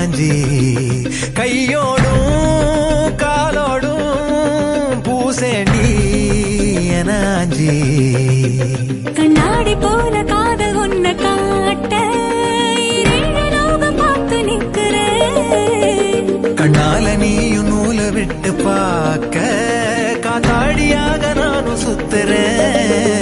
மாஞ்சி கையோடும் காலோடும் பூசேண்டி எனாஞ்சி கண்ணாடி போல காதல் ஒன்ன காட்ட பார்த்து நிற்கிறேன் கண்ணால நீயும் நூல விட்டு பார்க்க காத்தாடியாக நானும் சுத்துறேன்